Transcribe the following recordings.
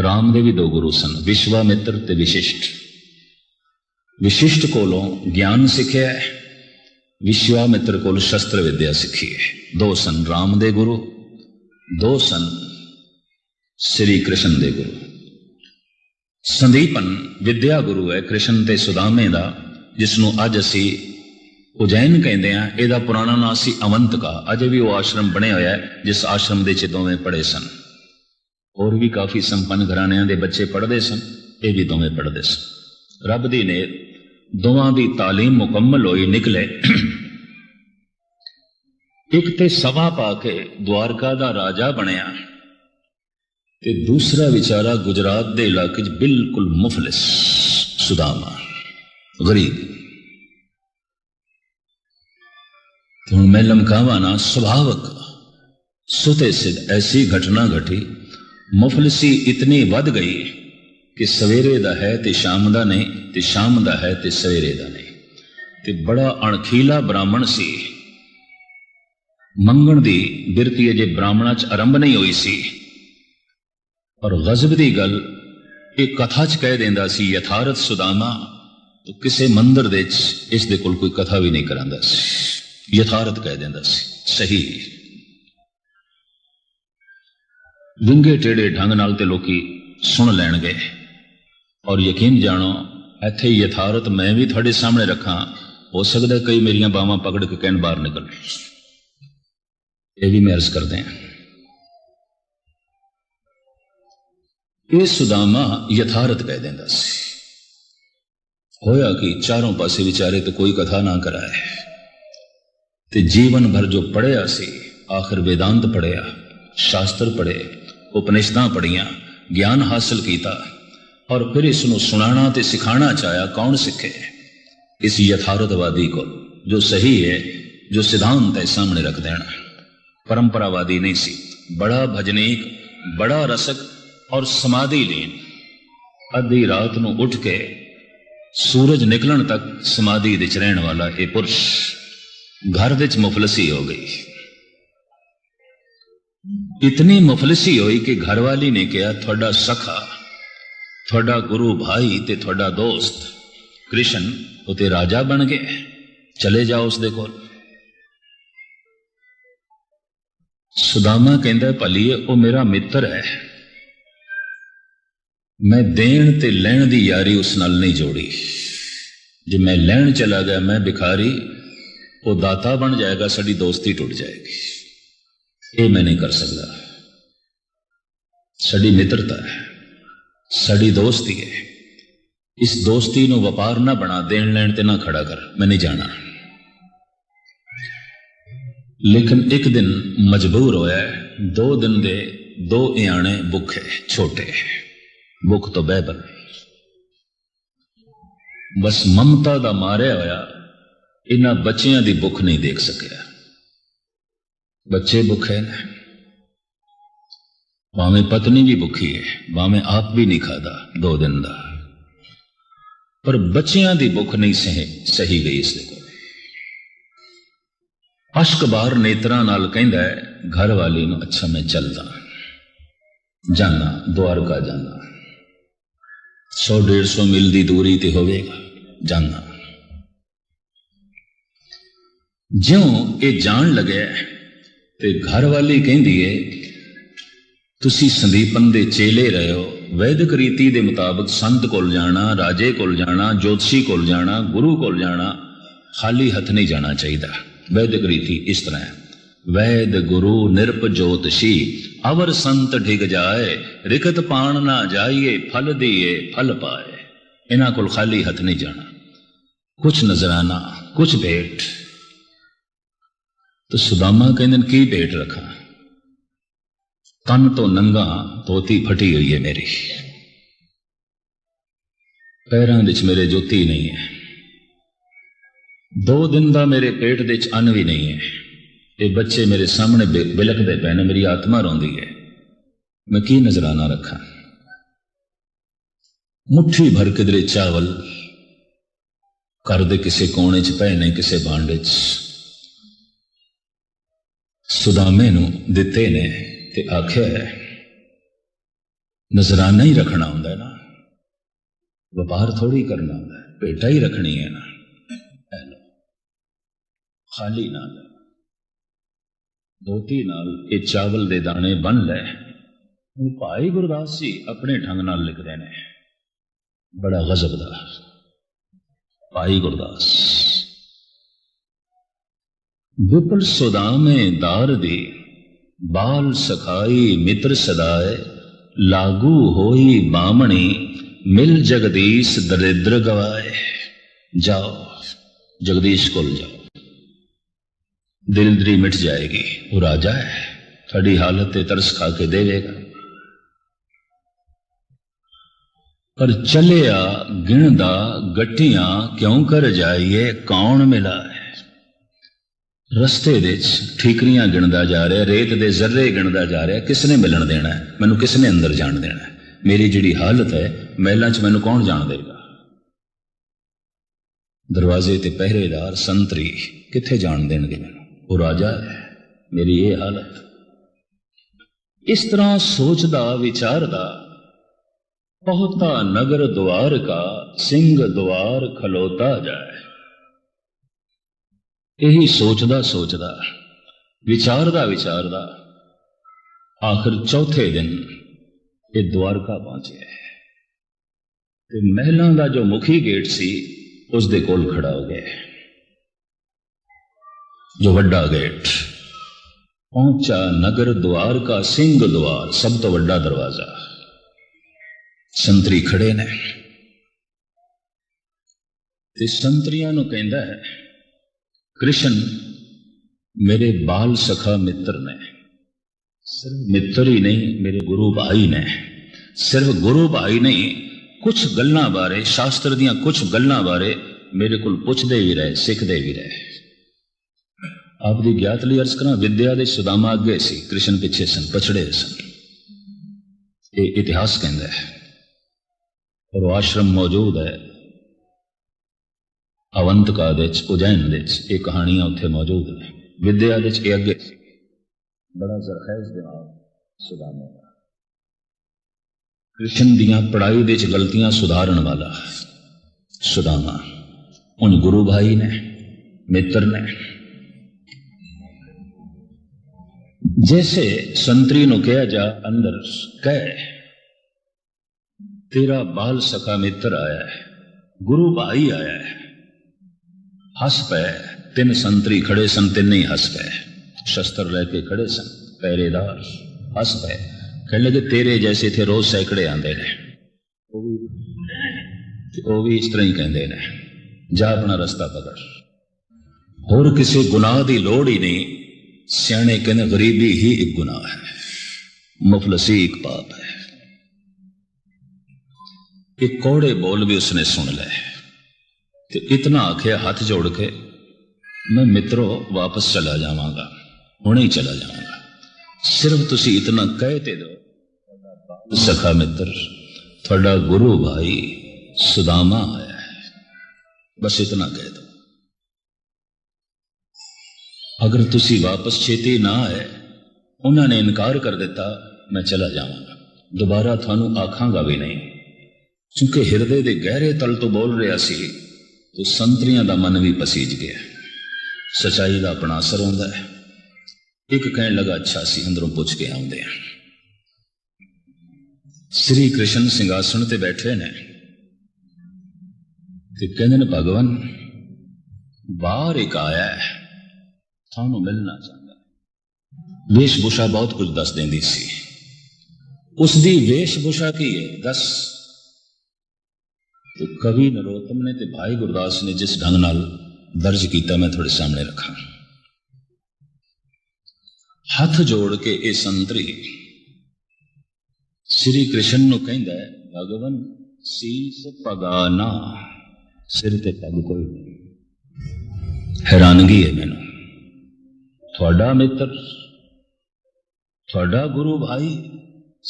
राम दे भी दो गुरु सन, विश्वामित्र ते विशिष्ट। विशिष्ट कोलों ज्ञान सिखिया, विश्वामित्र कोल शस्त्र विद्या सीखी है। दो सन राम दे गुरु, दो सन श्री कृष्ण दे गुरु। संदीपन विद्या गुरु है कृष्ण ते सुदामे दा, जिसनों अज असी उज्जैन कहते हैं। ਇਹਦਾ पुराना नाम सी अवंतिका। अजे भी वो आश्रम बने हुआ है जिस आश्रम दे च दोवें पढ़े सन। और भी काफी संपन्न घराणियां दे बच्चे पढ़ते सन, ये भी दोवें पढ़ते सन। रब दी ने दोवां दी तालीम मुकम्मल होई, निकले। एक ते सवा पाके द्वारका दा राजा बनया, ते दूसरा विचारा गुजरात दे इलाके च बिल्कुल मुफलिस सुदामा, गरीब। तो मैं लमकावा ना, स्वाभाविक सुते सिद्ध ऐसी घटना घटी। मुफलिसी इतनी वध गई कि सवेरे दा है ते शाम दा नहीं, ते शाम दा है ते सवेरे दा नहीं। ते बड़ा अणखीला ब्राह्मण सी। मंगण दी बिरती अजे ब्राह्मणा च आरंभ नहीं हुई सी, और गजब दी गल एक कथा च कह देंदा सी, यथारथ सुदामा। तो किसे मंदिर दे इस दे कोल कोई कथा भी नहीं करांदा सी, यथारथ कह देंदा सी, सही। विंगे टेढ़े ढंग नाल ते लोकी सुन लैणगे। और यकीन जानो, इत्थे यथारथ मैं भी थोड़े सामने रखा, हो सकता है कई मेरिया बावां पकड़ के कहन बाहर निकल। ये भी मैं अर्ज करते हैं। ये सुदामा यथारथ कह देंदा सी। होया कि चारों पासे विचारे तो कोई कथा ना कराए, ते जीवन भर जो पढ़िया सी, आखिर वेदांत पढ़िया, शास्त्र पढ़े, उपनिषदां पढ़िया, ज्ञान हासिल किया, और फिर इसनों सुनाना ते सिखाना चाहया। कौन सिखे? इस यथार्थवादी को, जो सही है, जो सिद्धांत है सामने रख देना। परंपरावादी नहीं सी, बड़ा भजनीक, बड़ा रसक और समाधि लीन। अद्धी रात नूं उठ के सूरज निकलन तक समाधि विच रहण वाला यह पुरुष घर विच मुफलसी हो गई। इतनी मुफलसी हुई कि घरवाली ने कहा, थोड़ा सखा, थोड़ा गुरु भाई ते थोड़ा दोस्त कृष्ण उते राजा बन गए, चले जाओ उसदे कोल। सुदामा कहंदा, भलीए वो मेरा मित्र है, मैं देण ते लैण दी यारी उस नाल नहीं जोड़ी। जे मैं लैण चला गया, मैं भिखारी, वो दाता बन जाएगा, साडी दोस्ती टूट जाएगी। ये मैं नहीं कर सकता। साडी मित्रता है, साडी दोस्ती है, इस दोस्ती नूं व्यापार ना बना, देण लैण ते ना खड़ा कर, मैं नहीं जाना। लेकिन एक दिन मजबूर होया, 2 दिन दे 2 इयाणे भुखे छोटे, भुख तो बहबल। बस ममता दा मारिया होया इन्हां बच्चियां दी भुख नहीं देख सकिया। बच्चे भुखे ने, भावें पत्नी भी भुखी है, भावें आप भी नहीं खादा 2 दिन दा, पर बच्चियां दी भुख नहीं सही गई। इस देखो अश्क बार नेत्रां नाल कहंदा है घर वाली नूं, अच्छा मैं चलदा जाना, द्वारका जाना, 100-150 मील दी दूरी ते होवेगा, जाना। ज्यों ये जान लगे ते घर वाली कहंदी है, तुसी संदीपन दे चेले रहे हो, वैदिक रीति दे मुताबिक संत कोल जाना, राजे कोल जाना, ज्योतिषी कोल जाना, गुरु कोल जाना, खाली हथ नहीं जाना चाहिए। वैदिक रीति इस तरह है, वैद गुरु निरप ज्योतिषी, अवर संत ढिग जाए, रिकत पाण ना जाइए, फल दिए फल पाए। इन्हां कोल खाली हथ नहीं जाना, कुछ नजराना, कुछ भेंट। तो सुदामा कहंदे की भेंट रखा? तन तो नंगा, धोती फटी हुई है मेरी, पैरां विच मेरे जोती नहीं है, 2 दिन दा मेरे पेट दे च अन्न भी नहीं है, ये बच्चे मेरे सामने बिलखदे पे ने, मेरी आत्मा रोंदी है, मैं की नजराना रखा? मुट्ठी भर किधरे चावल घर दे किसे कोने च पए ने, किसे भांडे च सुदामे नूं दिते ने ते आख्या है, नजराना ही रखना होंगे ना, व्यापार थोड़ी करना होंगे, पेटा ही रखनी है ना, खाली ना धोती नाल ये चावल दे दाने बन ले। भाई गुरदास जी अपने ढंग नाल लिखते हैं, बड़ा गजबदार भाई गुरदास। विपुल सुदामे दार दी बाल सखाई मित्र सदाए, लागू होई बामणी मिल जगदीश दरिद्र गवाए। जाओ जगदीश कोल जाओ, दरिद्री मिट जाएगी। वो राजा है, थोड़ी हालत ते तरस खा के देवेगा। पर चलिया गिणदा गट्टियां क्यों कर जाइए, कौन मिला है। रस्ते विच ठीकरियां गिणदा जा रहा, रेत दे जर्रे गिणदा जा रहा, किसने मिलन देना है मैनू, किसने अंदर जान देना है। मेरी जिहड़ी हालत है महलां च मैनू कौन जान देगा। दरवाजे ते पहरेदार संतरी किथे जान देंगे मैनू। वो राजा है, मेरी ये हालत। इस तरह सोचदा विचारदा पहुंचा नगर द्वार का, सिंह द्वार खलोता जाए। यही सोचदा सोचदा विचारदा विचारदा आखिर चौथे दिन ये द्वारका पहुंचे। ते महलों का जो मुखी गेट सी उस दे कोल खड़ा हो गए। जो वड्डा गेट पहुंचा नगर द्वार का, सिंह द्वार सब तो वड्डा दरवाजा। संतरी खड़े ने ते संतरियां नूं कहंदा है, कृष्ण मेरे बाल सखा मित्र ने, सिर्फ मित्र ही नहीं मेरे गुरु भाई ने। सिर्फ गुरु भाई नहीं, कुछ गल्लां बारे, शास्त्र दियां कुछ गल्लां बारे मेरे को पुछदे भी रहे, सिखदे भी रहे। आप दी ज्ञात लई अर्ज करा, विद्या दे सुदामा अगे सी, कृष्ण पिछे सन, पछड़े सन। ये इतिहास कहता है। और वो आश्रम मौजूद है अवंतिका दे उज्जैन दे, ये कहानियां उत्थे मौजूद ने। विद्या दे ये अगे बड़ा जरखेज दिमाग सुदामा का, कृष्ण दियां पढ़ाई दे गलतियां सुधारन वाला सुदामा। उन गुरु भाई ने, मित्र ने, जैसे संतरी नु कहा जा अंदर कह, तेरा बाल सखा मित्र आया है, गुरु भाई आया है। हस पे, तीन संतरी खड़े सन, तीन ही हस पे, शस्त्र लेके खड़े सन, पहरेदार हस पे। कहने लगे तेरे जैसे थे रोज सैकड़े आंदे ने, वो भी इस तरह ही कहते ने, जा अपना रास्ता पकड़, होर किसी गुनाह की लोड़ ही नहीं। सियाने कहने गरीबी ही एक गुनाह है, मुफलसी एक पाप है। एक कौड़े बोल भी उसने सुन ले, तो इतना आखिया हाथ जोड़ के, मैं मित्रों वापस चला जावांगा, हुणे ही चला जावांगा, सिर्फ तुसी इतना कहते दो, सखा मित्र थोड़ा गुरु भाई सुदामा आया है, बस इतना कह दो। अगर तुसी वापस छेती ना आए, उन्होंने इनकार कर दिता, मैं चला जावांगा, दोबारा थानू आखांगा भी नहीं। क्योंकि हिरदे दे गहरे तल तो बोल रहा सी, तो संतरियां दा मन भी पसीज गया। सच्चाई दा अपना असर होंदा है। एक कहने लगा, अच्छा सी अंदरों पुछ के आउंदे हैं। श्री कृष्ण सिंहासन ते बैठे ने, ते कहंदे ने भगवान बाहर एक आया है, थानू मिलना चाहता। वेशभूषा बहुत कुछ दस देंदी सी। उसदी वेशभूषा की है दस। तो कवि नरोत्तम ने ते भाई गुरदास ने जिस ढंग नाल दर्ज किया, मैं थोड़े सामने रखा। हाथ जोड़ के ये संतरी श्री कृष्ण नु कहंदा है, भगवान सीस पगाना, सिर ते पग कोई नहीं। हैरानगी है मैनू, थोड़ा मित्र, थोड़ा गुरु भाई,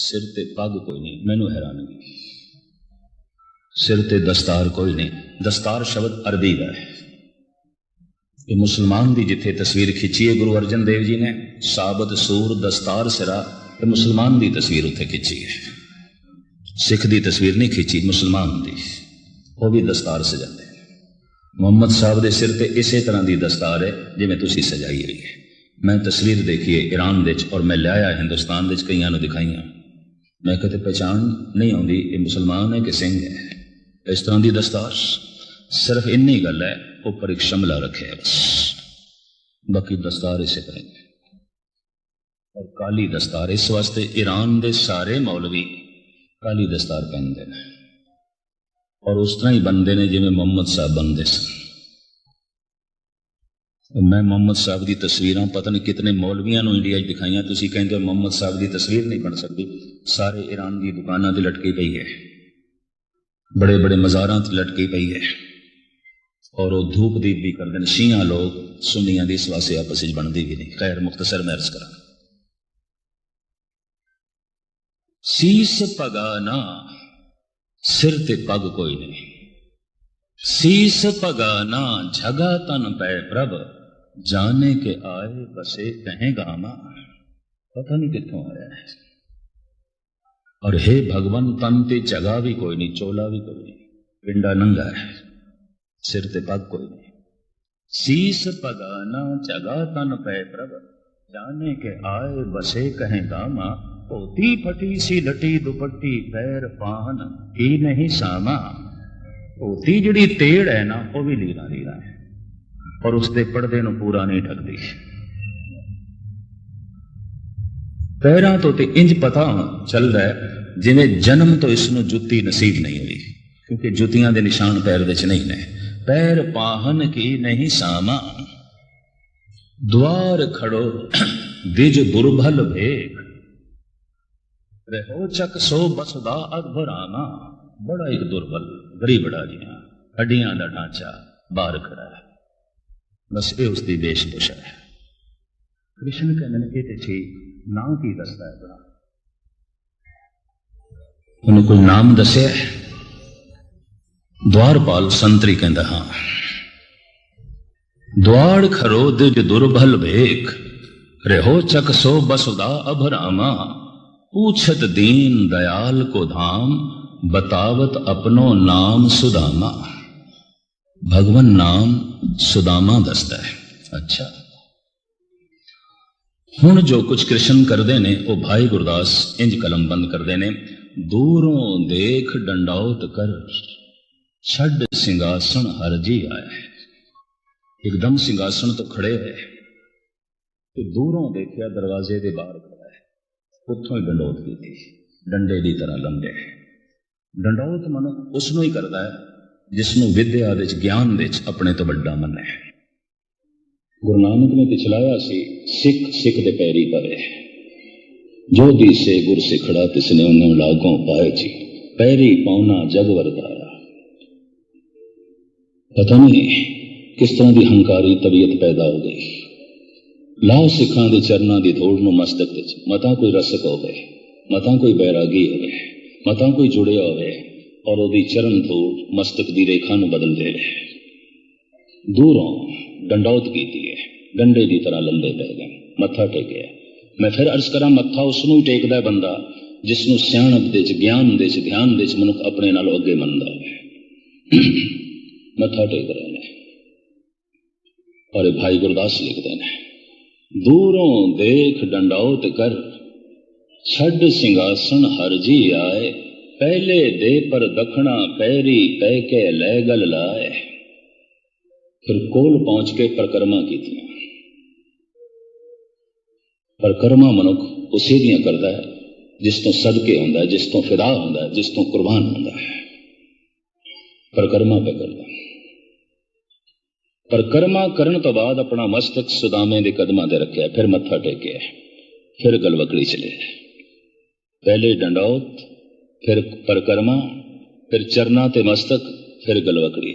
सिर ते पग कोई नहीं। मैनू हैरानगी, सिर ते दस्तार कोई नहीं। दस्तार शब्द अरबी का है। ये मुसलमान की जिथे तस्वीर खिंची है गुरु अर्जन देव जी ने, साबत सूर दस्तार सिरा, ये मुसलमान की तस्वीर उत्थे खिंची है। सिख की तस्वीर नहीं खींची, मुसलमान की, वो भी दस्तार सजाते हैं। मुहम्मद साहब के सिर ते इसे तरह की दस्तार है जिवें तुसीं सजाई हुई है। मैं तस्वीर देखी है ईरान दे और मैं लिया हिंदुस्तान दे कईयां नूं दिखाईयां, मैं कहते पहचान नहीं आती ये मुसलमान है कि सिंह है। इस तरह की दस्तार, सिर्फ इन्नी गल है ऊपर एक शमला रखे है बस, बाकी दस्तार इसे तरह और काली दस्तार। इस वास्ते ईरान के सारे मौलवी काली दस्तार पहनते हैं और उस तरह ही बनते हैं जिवें मुहम्मद साहब बनते सन। मैं मुहम्मद साहब की तस्वीरां पता नहीं कितने मौलवियां नूं इंडिया दिखाइयां, तुसीं कहंदे हो मुहम्मद साहब की तस्वीर नहीं बन सकती। सारे ईरान की दुकानां ते लटकी पई है, बड़े बड़े मज़ारां ते लटकी पई है और वो धूप दीप भी करते हैं। शिया लोग सुन्नियां दी इस वास्ते आपस में बनती भी नहीं। खैर मुख्तसर मैं अर्ज करा, सीस पगाना सिर ते पग कोई नहीं, सीस पगाना झगा तन पै प्रभ, जाने के आए बसे कहें गामा। पता नहीं कितों आया है। और हे भगवान तन ते जगह भी कोई नहीं, चोला भी कोई नहीं, पिंडा नंगा है, सिर ते पग कोई नहीं। सीस पगाना जगा तन पै प्रभ, जाने के आए बसे कहें गामा। धोती फटी सी लटी दुपट्टी पैर पान की नहीं सामा। धोती जिहड़ी तेड़ है ना वो भी लीला लीला है और उसके पर्दे नूं पूरा नहीं ढकदी। पैरां तो ते इंज पता चल रहा है जिवें जन्म तो इसनूं जुत्ती नसीब नहीं हुई, क्योंकि जुतियां दे निशान पैर दे च नहीं ने। पैर पाहन की नहीं सामा, द्वार खड़ो दिज दुर्भल भेख, रहो चक सो बसदा अघराना। बड़ा एक दुर्बल गरीब जिहा हड्डियां का ढांचा बाहर खड़ा है, बस ये उसकी वेशभूषा है। कृष्ण कहते ये ठीक नाम की दसता है बड़ा, उन्हें कोई नाम दसिया है? द्वारपाल संतरी कहता हाँ, द्वार खरो दिज दुर्बल भेख, रहो चक सो बसदा अभरामा। पूछत दीन दयाल को धाम, बतावत अपनो नाम सुदामा। भगवान नाम सुदामा दसता है। अच्छा, हुण जो कुछ कृष्ण करते ने वो भाई गुरदास इंज कलम बंद करते ने। दूरों देख डंडौत कर, छड़ सिंहासन हर जी आया। एकदम सिंहासन तो खड़े हुए तो दूरों देखिया दरवाजे के बाहर खड़ा है, उत्थों ही डंडौत की थी, डंडे की तरह लंबे। डंडौत मनुख उसनों ही करता है जिसनों विद्या दे ज्ञान दे अपने तो बड़ा मन है। गुरु नानक ने पिछलाया सी, सिख सिख दे पैरी पवे, जो दिसे गुर सिखड़ा तिसने उन्हें लागों पाए जी, पैरी पाउना जग वरदाया। पता नहीं किस तरह की हंकारी तबीयत पैदा हो गई। लाओ सिखां दे चरना की धूड़ नूं मस्तक विच, मता कोई रसक होवे, मता कोई बैरागी होवे, मता कोई जुड़िया होवे और ओदी चरण धूड़ मस्तक की रेखा नूं बदल दे। दूरों डंडौत की है, डंडे की तरह लंबे पै गए, मत्था टेके। मैं फिर अर्ज करा, मत्था उसनों ही टेकदा बंदा जिसनों सियाणप दे ज्ञान दे ध्यान दे मनुख अपने नालों अगे मनदा होवे। मत्था टेक रहे हैं और भाई गुरदास लिखते हैं, दूरों देख डंडौत कर, छड़ सिंहासन हर जी आए, पहले दे पर दखना पैरी पै के लै गल लाए। फिर कोल पहुंच के परिक्रमा की। परिक्रमा मनुख उसे दियां करता है जिस तो सदके होंदा है, जिस तो फिदा होंदा है, जिस तो कुर्बान होंदा है। परिक्रमा पे करता। परिक्रमा करने तो बाद अपना मस्तक सुदामे के कदमां ते रखे, फिर मत्था टेके, फिर गलवकड़ी चले। पहले डंडौत, फिर परिक्रमा, फिर चरना ते मस्तक, फिर गलवकड़ी,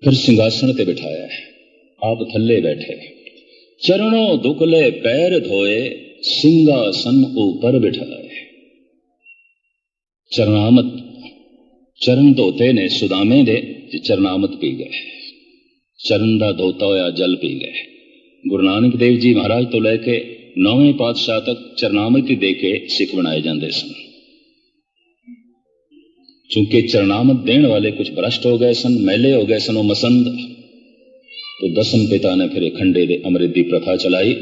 फिर सिंहासन ते बिठाया है। आप थल्ले बैठे, चरणों दुकले पैर धोए, सिंहासन ऊपर बिठाए। चरणामत चरण धोते ने सुदामे दे, चरणामत पी गए, चरण का धोता होया जल पी गए। गुरु नानक देव जी महाराज तो लैके 9वें पातशाह तक चरणामत ही दे के सिख बनाए जाते सन। चूंकि चरणामत देने वाले कुछ भ्रष्ट हो गए सन, मैले हो गए सन, वो मसंद, तो दसम पिता ने फिर खंडे दे अमृत की प्रथा चलाई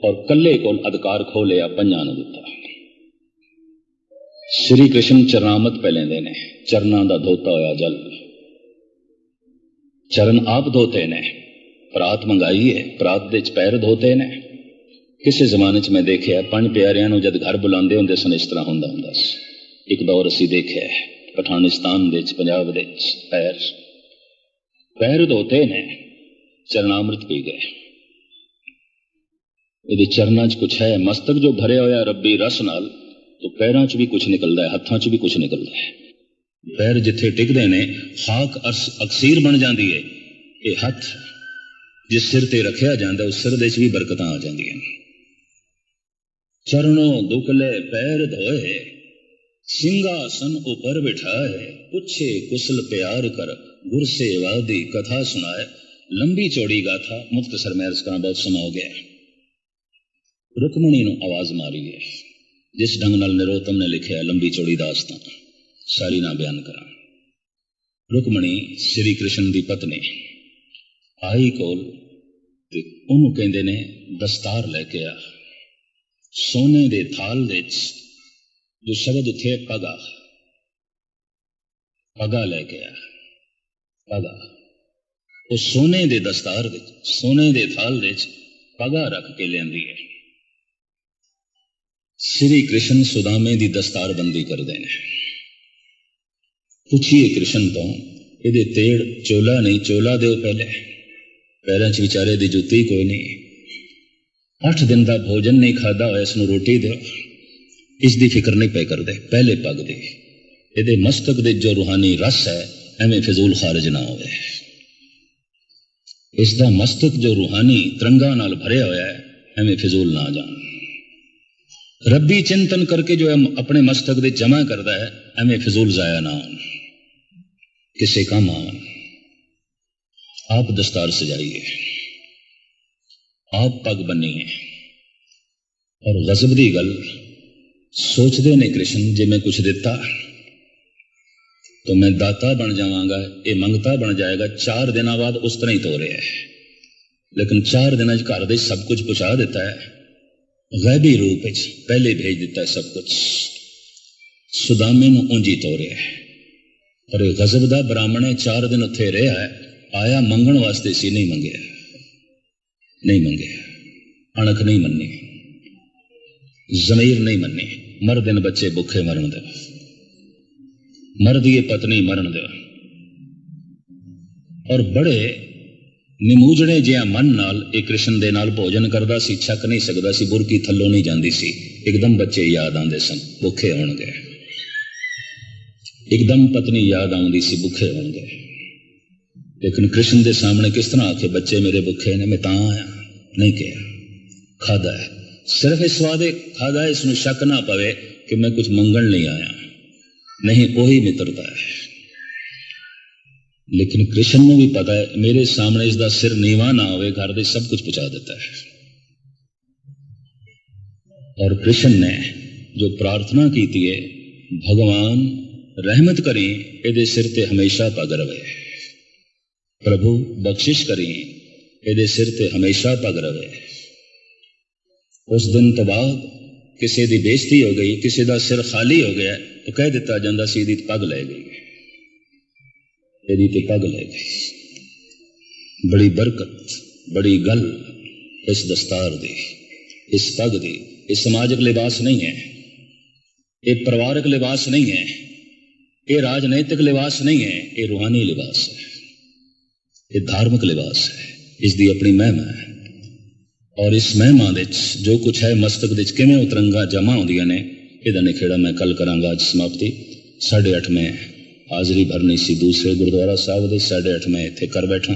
और कल्ले को अधिकार खो लिया, पंजा ने दिता। श्री कृष्ण चरणामत पह लेंदे ने, चरना दा धोता होया जल, चरण आप धोते ने, परात मंगाई है, परात दे पैर धोते ने। किसी जमाने च मैं देखिया पंज प्यारियां नूं जद घर बुलांदे हुंदे सन इस तरह हुंदा हुंदा सी। एक दौर असीं देखिया पठानिस्तान दे पंजाब दे पैर धोते ने, चरणामृत पी गए। ये चरना च कुछ है, मस्तक जो भरे होया रब्बी रस नाल, तो पैरों च भी कुछ निकलता है, हत्थों च भी कुछ निकलता है। पैर जिथे टिकते ने खाक अक्सीर बन जाती है। ये हथ जिस सिर ते रखा जाता उस सिर दे भी बरकत आ जांदियां। चरणों दुकले पैर धोए, सिंहासन ऊपर बिठाए, पूछे कुशल प्यार कर, गुर से वादी कथा सुनाए। लंबी चौड़ी गाथा मुख्तसर में अर्ज करना बहुत समा हो गया। रुकमणी नूं आवाज मारी है, जिस ढंग नाल नरोत्तम ने लिखा लंबी चौड़ी दास्तां, सारी ना बयान करा। रुकमणी श्री कृष्ण की पत्नी आई कोल, उन्होंने कहते ने दस्तार लैके आ, सोने दे थाल दे जो शब्द उथे पगा, पगा लैके आ, पगा। वो सोने दे दस्तार दे, सोने दे थाल दे पगा रख के लियांदी है। श्री कृष्ण सुदामे दी दस्तार बंदी कर देने। पूछिए कृष्ण तो, ये तेड़ चोला नहीं, चोला दो पहले, पैरों च विचारे दी जुत्ती कोई नहीं, 8 दिन का भोजन नहीं खादा होया, इसनूं रोटी दो, इसकी फिक्र नहीं पे कर दे, पहले पग दे। ये मस्तक दे जो रूहानी रस है एवं फिजूल खारिज ना होवे। इसका मस्तक जो रूहानी तरंगा नाल भरे होया है एवं फिजूल ना जान। रब्बी चिंतन करके जो अपने मस्तक दे जमा करता है एवं फिजूल जाया ना हो, किसे काम आवन। आप दस्तार सजाइए, आप पग बनीए, और गजब की गल सोचते ने कृष्ण, जे मैं कुछ दिता तो मैं दाता बन जावांगा, ये मंगता बन जाएगा। 4 दिन बाद उस तरह ही तो रहा है, लेकिन 4 दिन घर दे सब कुछ पहुंचा देता है, गैबी रूप पहले भेज दिता है सब कुछ। सुदामे नूं ऊंजी तो रहा है, और गजब दा ब्राह्मण 4 दिन उत्थे रहा है, आया मंगण वास्ते सी, नहीं मंगया, नहीं मंगया, अणख नहीं मन्नी, जमीर नहीं मन्नी। मर दिन बच्चे भुखे मरण दो, मर दिए पत्नी मरण दो। और बड़े निमूजड़े जिहा मन नाल एक कृष्ण दे नाल भोजन करदा सी, छक नहीं सकदा सी, बुरकी थल्लों नहीं जांदी सी। एकदम बच्चे याद आंदे सन, भुखे होणगे, एकदम पत्नी याद आउंदी सी, भुखे होणगे। लेकिन कृष्ण दे सामने किस तरह आखे बच्चे मेरे भुखे ने, मैं तां आया, नहीं कहा, खादा है, सिर्फ इस वादे खादा है, इसमें शक ना पवे कि मैं कुछ मंगण नहीं आया, नहीं, वही मित्रता है। लेकिन कृष्ण को भी पता है मेरे सामने इसका सिर नीवा ना होवे, घर दे सब कुछ पहुंचा देता है। और कृष्ण ने जो प्रार्थना की थी है, भगवान रहमत करी एदे सिर ते हमेशा पग रवे, प्रभु बख्शिश करी एदे सिर ते हमेशा पग रवे। उस दिन तो बाद किसी की बेइज्जती हो गई, किसी का सिर खाली हो गया, तो कह दिता जाता सी इहदी पग लै गई, इहदी ते पग लै गई। बड़ी बरकत, बड़ी गल इस दस्तार दी, इस पग दी। ये समाजिक लिबास नहीं है, ये परिवारक लिबास नहीं है, ये राजनैतिक लिबास नहीं है, ये रूहानी लिबास है, ये धार्मिक लिबास है। इसकी अपनी महिमा है, और इस महिमा दे जो कुछ है मस्तक दे किवें उतरंगा जमा होंदियां ने, इहदा निखेड़ा मैं कल करांगा। अज समाप्ति 8:30 में हाजरी भरनी सी दूसरे गुरुद्वारा साहब दे, 8:30 में इत्थे कर बैठा।